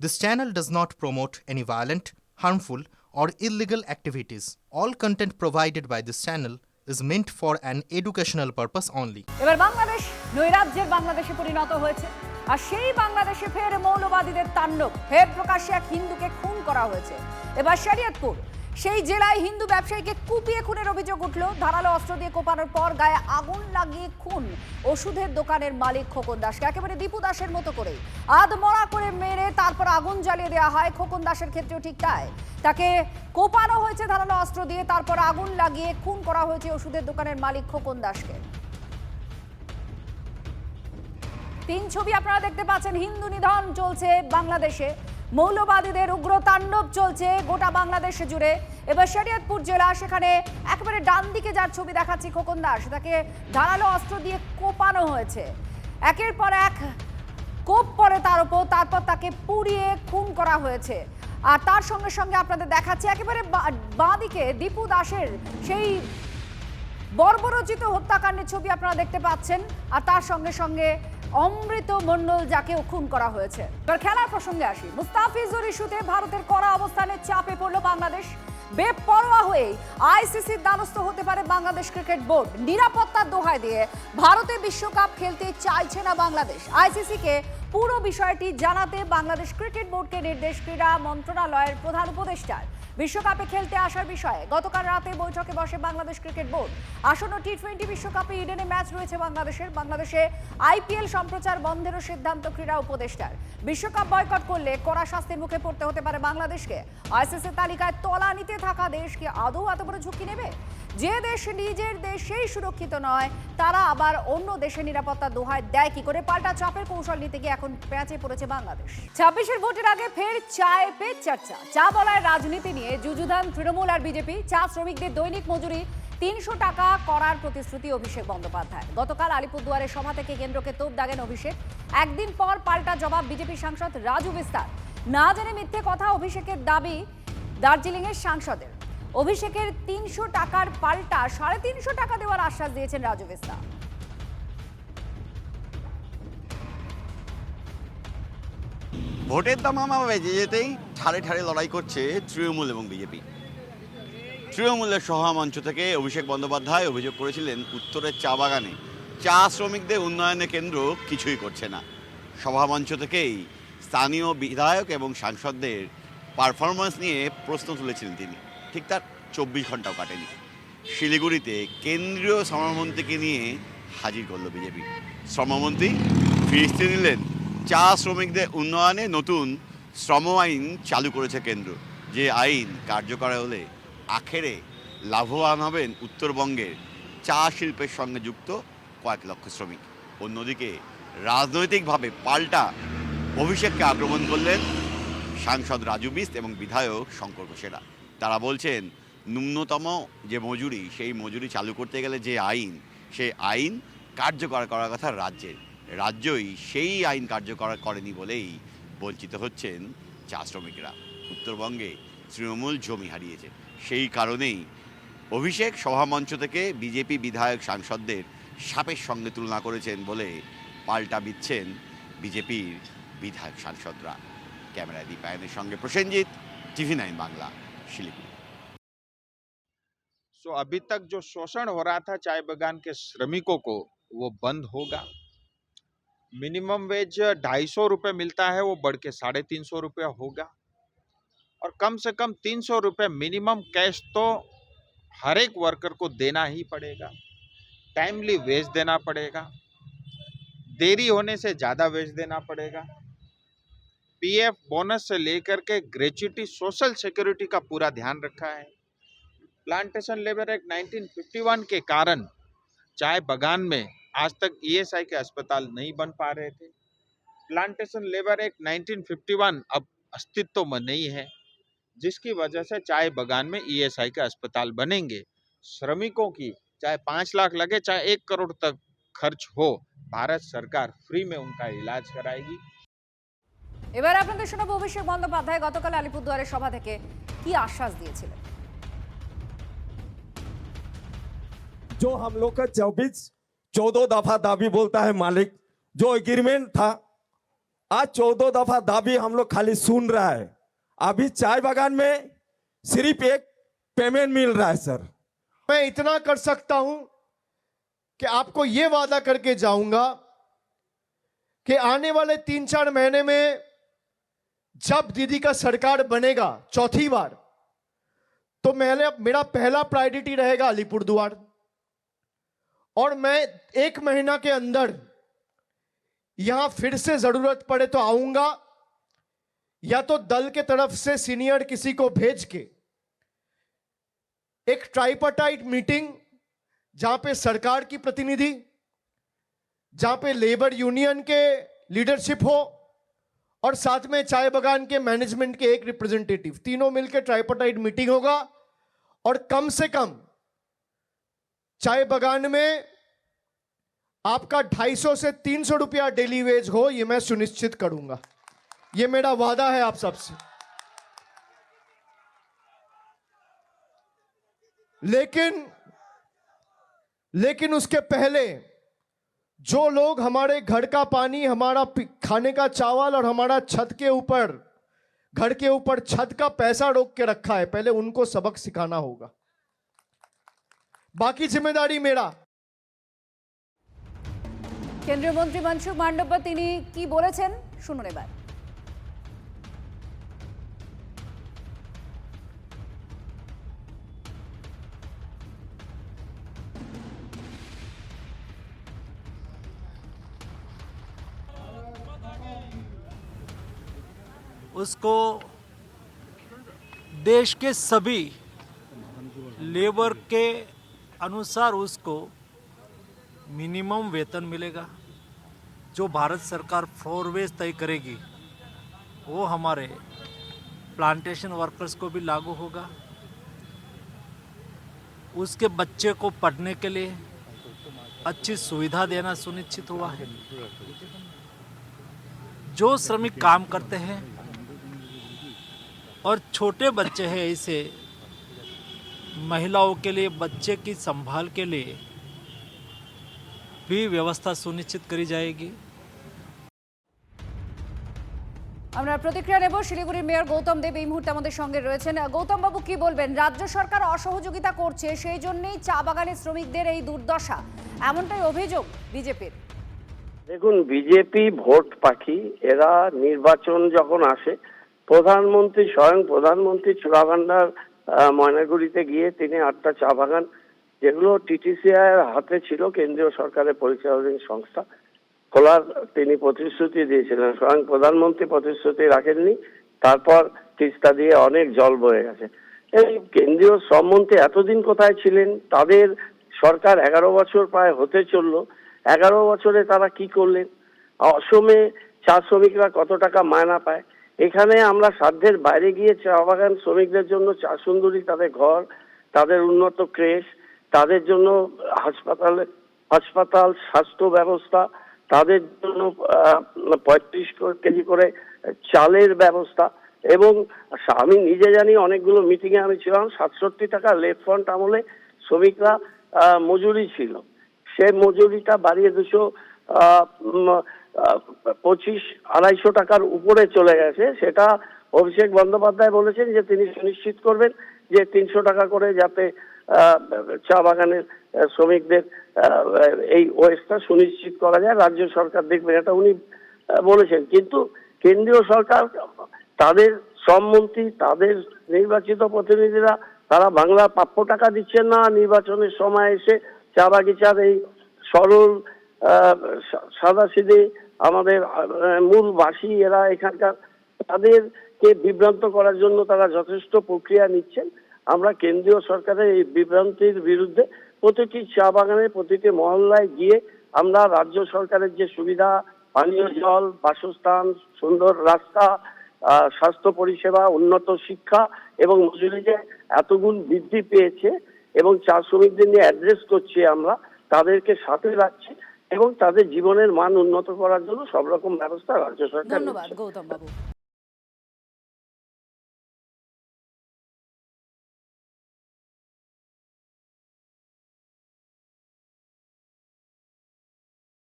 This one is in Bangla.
This channel does not promote any violent, harmful, or illegal activities. All content provided by this channel is meant for an educational purpose only. এবার বাংলাদেশ নৈরাজ্যের বাংলাদেশে পরিণত হয়েছে আর সেই বাংলাদেশে ফের মৌলবাদীদের তাণ্ডব, ফের প্রকাশ্যে এক হিন্দুকে খুন করা হয়েছে। এবার শরীয়তপুর সেই জেলায় হিন্দু ব্যবসায়ীকে কুপিয়ে খুনের অভিযোগ উঠল। ধারালো অস্ত্র দিয়ে কোপানোর পর গায়ে আগুন লাগিয়ে খুন ওষুধের দোকানের মালিক খোকন দাসকে, একেবারে দীপু দাসের মতো করে আধমরা করে মেরে তারপর আগুন জ্বালিয়ে দেওয়া হয়। খোকন দাসের ক্ষেত্রেও ঠিক তাই, তাকে কোপানো হয়েছে ধারালো অস্ত্র দিয়ে, তারপর আগুন লাগিয়ে খুন করা হয়েছে ওষুধের দোকানের মালিক খোকন দাসকে। তিন ছবি আপনারা দেখতে পাচ্ছেন। হিন্দু নিধন চলছে বাংলাদেশে, মৌলবাদীদের উগ্র তাণ্ডব চলছে গোটা বাংলাদেশ জুড়ে। এবার শরীয়তপুর জেলা, সেখানে একেবারে ডান দিকে যার ছবি দেখাচ্ছি খোকন দাস, তাকে ধারালো অস্ত্র দিয়ে কোপানো হয়েছে। একের পর এক কোপ পড়ে তার উপর, তারপর তাকে পুড়িয়ে খুন করা হয়েছে। আর তার সঙ্গে সঙ্গে আপনাদের দেখাচ্ছি একেবারে বাঁ দিকে দীপু দাসের সেই বর্বরচিত হত্যাকাণ্ডের ছবি আপনারা দেখতে পাচ্ছেন। আর তার সঙ্গে সঙ্গে অমৃত মণ্ডল, যাকেও খুন করা হয়েছে। এবার খেলার প্রসঙ্গে আসি। মুস্তাফিজুর ইস্যুতে ভারতের কড়া অবস্থানে চাপে পড়ল বাংলাদেশ। বেপরোয়া হয়ে আইসিসির দ্বারস্থ হতে পারে বাংলাদেশ ক্রিকেট বোর্ড। নিরাপত্তার দোহাই দিয়ে ভারতে বিশ্বকাপ খেলতে চাইছে না বাংলাদেশ। আইসিসিকে পুরো বিষয়টি জানাতে বাংলাদেশ ক্রিকেট বোর্ডকে নির্দেশ ক্রীড়া মন্ত্রণালয়ের প্রধান উপদেষ্টার। বিশ্বকাপে খেলতে আসার বিষয়ে গতকাল রাতে বৈঠকে বসে বাংলাদেশ ক্রিকেট বোর্ড। আসন্ন টি-20 বিশ্বকাপে ইডেনে ম্যাচ রয়েছে বাংলাদেশের। বাংলাদেশে আইপিএল সম্প্রচার বন্ধেরও সিদ্ধান্ত ক্রীড়া উপদেষ্টার। বিশ্বকাপ বয়কট করলে কড়া শাস্তির মুখে পড়তে হতে পারে বাংলাদেশকে। আইসিসির তালিকায় তলানিতে থাকা দেশ কি আদৌ এত বড় ঝুঁকি নেবে? যে দেশ নিজের দেশেই সুরক্ষিত নয়, তারা আবার অন্য দেশের নিরাপত্তার দোহাই দেয় কি করে? পাল্টা চাপের কৌশল নিতে গিয়ে এখন প্যাঁচে পড়েছে বাংলাদেশ। 26-এর ভোটের আগে ফের চায় পে চর্চা। চা বলায় রাজনীতি নিয়ে যুযুধান তৃণমূল আর বিজেপি। চা শ্রমিকদের দৈনিক মজুরি 300 টাকা করার প্রতিশ্রুতি অভিষেক বন্দ্যোপাধ্যায়। গতকাল আলিপুরদুয়ারের সভা থেকে কেন্দ্রকে তোপ দাগেন অভিষেক। একদিন পর পাল্টা জবাব বিজেপি সাংসদ রাজু বিস্তার। না জেনে মিথ্যে কথা অভিষেকের দাবি দার্জিলিংয়ের সাংসদের। অভিষেকের 300 টাকার পাল্টা 350 টাকা দেওয়ার আশ্বাস দিয়েছেন রাজু বিস্তার। ভোটের দামামা বেজে যেতেই ঠাড়ে ঠাড়ে লড়াই করছে তৃণমূল এবং বিজেপি। তৃণমূলের সভামঞ্চ থেকে অভিষেক বন্দ্যোপাধ্যায় অভিযোগ করেছিলেন উত্তরের চা বাগানে চা শ্রমিকদের উন্নয়নে কেন্দ্র কিছুই করছে না। সভামঞ্চ থেকেই স্থানীয় বিধায়ক এবং সাংসদদের পারফরমেন্স নিয়ে প্রশ্ন তুলেছিলেন তিনি। ঠিক তার 24 ঘন্টাও কাটেনি। শিলিগুড়িতে কেন্দ্রীয় শ্রমমন্ত্রীকে নিয়ে হাজির করল বিজেপি। শ্রমমন্ত্রী ফিরিস্তি নিলেন চা শ্রমিকদের উন্নয়নে নতুন শ্রম আইন চালু করেছে কেন্দ্র, যে আইন কার্যকর হলে আখেরে লাভবান হবেন উত্তরবঙ্গের চা শিল্পের সঙ্গে যুক্ত কয়েক লক্ষ শ্রমিক। অন্যদিকে রাজনৈতিকভাবে পাল্টা অভিষেককে আক্রমণ করলেন সাংসদ রাজু বিস্ত এবং বিধায়ক শঙ্কর ঘোষেরা। তারা বলছেন ন্যূনতম যে মজুরি, সেই মজুরি চালু করতে গেলে যে আইন, সেই আইন কার্যকর করার কথা রাজ্যই সেই আইন কার্যকর করেনি বলেই বঞ্চিত হচ্ছেন চা শ্রমিকরা। উত্তরবঙ্গে তৃণমূল জমি হারিয়েছে, সেই কারণেই অভিষেক সভামঞ্চ থেকে বিজেপি বিধায়ক সাংসদদের সাপের সঙ্গে তুলনা করেছেন বলে পাল্টা দিচ্ছেন বিজেপির বিধায়ক সাংসদরা। ক্যামেরায় দীপায়নের সঙ্গে প্রসেনজিৎ, TV9 বাংলা, শিলিগুড়ি। सो अभी तक जो शोषण हो रहा था चाय बागान के श्रमिकों को, वो बंद होगा। मिनिमम वेज 250 रुपये मिलता है, वो बढ़ के 350 रुपये होगा। और कम से कम 300 रुपये मिनिमम कैश तो हर एक वर्कर को देना ही पड़ेगा। टाइमली वेज देना पड़ेगा, देरी होने से ज़्यादा वेज देना पड़ेगा। पीएफ बोनस से लेकर के ग्रेच्युटी, सोशल सिक्योरिटी का पूरा ध्यान रखा है। प्लांटेशन लेबर एक्ट 1951 के कारण चाय बागान में आज तक ईएसआई के अस्पताल नहीं बन पा रहे थे। प्लांटेशन लेबर एक्ट 1951 अब अस्तित्व में नहीं है, जिसकी वजह से चाय बागान में ईएसआई के अस्पताल बनेंगे। श्रमिकों की चाहे 5 लाख लगे, चाहे 1 करोड़ तक खर्च हो, भारत सरकार फ्री में उनका इलाज कराएगी। এবার আপনাদের শোনাবো অভিষেক বন্দ্যোপাধ্যায় গতকাল আলিপুরদুয়ারের সভা থেকে কি আশ্বাস দিয়েছিলেন। जो हम लोग का 14 दफा दाबी बोलता है मालिक, जो एग्रीमेंट था आज 14 दफा दाबी हम लोग खाली सुन रहा है। अभी चाय बागान में सिर्फ एक पेमेंट मिल रहा है सर। मैं इतना कर सकता हूं कि आपको यह वादा करके जाऊंगा कि आने वाले 3-4 महीने में जब दीदी का सरकार बनेगा चौथी बार, तो मेरा पहला प्रायोरिटी रहेगा अलीपुरद्वार। और मैं 1 महीना के अंदर यहां फिर से जरूरत पड़े तो आऊंगा, या तो दल के तरफ से सीनियर किसी को भेज के एक ट्राइपार्टाइट मीटिंग, जहां पे सरकार की प्रतिनिधि, जहां पे लेबर यूनियन के लीडरशिप हो और साथ में चाय बागान के मैनेजमेंट के एक रिप्रेजेंटेटिव, तीनों मिलकर ट्राइपार्टाइट मीटिंग होगा। और कम से कम चाय बागान में आपका 250 से 300 रुपया डेली वेज हो, यह मैं सुनिश्चित करूंगा। यह मेरा वादा है आप सबसे। लेकिन उसके पहले जो लोग हमारे घर का पानी, हमारा खाने का चावल और हमारा घर के ऊपर छत का पैसा रोक के रखा है, पहले उनको सबक सिखाना होगा। बाकी जिम्मेदारी मेरा। কেন্দ্রীয় মন্ত্রী মনসুখ মান্ডব্য তিনি কি বলেছেন শুনুন এবার। उसको देश के सभी लेबर के अनुसार उसको मिनिमम वेतन मिलेगा। जो भारत सरकार फ्लोरवेज तय करेगी वो हमारे प्लांटेशन वर्कर्स को भी लागू होगा। उसके बच्चे को पढ़ने के लिए अच्छी सुविधा देना सुनिश्चित हुआ है। जो श्रमिक काम करते हैं और छोटे बच्चे हैं, ऐसे महिलाओं के लिए बच्चे की संभाल के लिए भी व्यवस्था सुनिश्चित करी जाएगी। আমরা প্রতিক্রিয়া নেব। শিলিগুড়ির মেয়র গৌতম দেব এই মুহূর্তে আমাদের সঙ্গে রয়েছেন। গৌতম বাবু কি বলবেন? রাজ্য সরকার অসহযোগিতা করছে, সেই জন্যই চা বাগানের শ্রমিকদের এই দুর্দশা, এমনটাই অভিযোগ বিজেপির। দেখুন, বিজেপি ভোট পাখি। এরা নির্বাচন যখন আসে, স্বয়ং প্রধানমন্ত্রী চুরাভান্ডার ময়নাগুড়িতে গিয়ে তিনি 8টা চা বাগান, যেগুলো টিটিসিআই এর হাতে ছিল, কেন্দ্রীয় সরকারের পরিচালনাধীন সংস্থা, খোলার তিনি প্রতিশ্রুতি দিয়েছিলেন। স্বয়ং প্রধানমন্ত্রী প্রতিশ্রুতি রাখেননি, তারপর তিস্তা দিয়ে অনেক জল বয়ে গেছে। এই কেন্দ্রীয় শ্রমমন্ত্রী এতদিন কোথায় ছিলেন? তাদের সরকার 11 বছর প্রায় হতে চললো। 11 বছরে তারা কি করলেন? অসমে চা শ্রমিকরা কত টাকা মায়না পায়? এখানে আমরা সাধ্যের বাইরে গিয়ে চা বাগান শ্রমিকদের জন্য চা সুন্দরী, তাদের ঘর, তাদের উন্নত ক্রেশ, তাদের জন্য হাসপাতাল, স্বাস্থ্য ব্যবস্থা, তাদের জন্য 35 কেজি করে চালের ব্যবস্থা। এবং আমি নিজে জানি, অনেকগুলো মিটিংয়ে আমি ছিলাম, 67 টাকা লেফট ফ্রন্ট আমলে শ্রমিকরা মজুরি ছিল। সে মজুরিটা বাড়িয়ে 225-250 টাকার উপরে চলে গেছে। সেটা অভিষেক বন্দ্যোপাধ্যায় বলেছেন যে তিনি সুনিশ্চিত করবেন যে 300 টাকা করে যাতে চা বাগানের শ্রমিকদের এই ওয়েজটা সুনিশ্চিত করা যায়। রাজ্য সরকার দেখবেন, এটা উনি বলেছেন। কিন্তু কেন্দ্রীয় সরকার, তাদের শ্রমমন্ত্রী, তাদের নির্বাচিত প্রতিনিধিরা, তারা বাংলার প্রাপ্য টাকা দিচ্ছেন না। নির্বাচনের সময় এসে চা বাগিচার এই সরল সাদাসিধে আমাদের মূল বাসী এরা এখানকার, তাদেরকে বিভ্রান্ত করার জন্য তারা যথেষ্ট প্রক্রিয়া নিচ্ছেন। আমরা কেন্দ্রীয় সরকারের এই বিভ্রান্তির বিরুদ্ধে প্রতিটি চা বাগানে, প্রতিটি মহল্লায় গিয়ে আমরা রাজ্য সরকারের যে সুবিধা, পানীয় জল, বাসস্থান, সুন্দর রাস্তা, স্বাস্থ্য পরিষেবা, উন্নত শিক্ষা এবং মজুরি যে এতগুণ বৃদ্ধি পেয়েছে এবং চা শ্রমিকদের নিয়ে অ্যাড্রেস করছি, আমরা তাদেরকে সাথে রাখছি এবং তাদের জীবনের মান উন্নত করার জন্য সব রকম ব্যবস্থা রাজ্য সরকার। ধন্যবাদ গৌতম বাবু।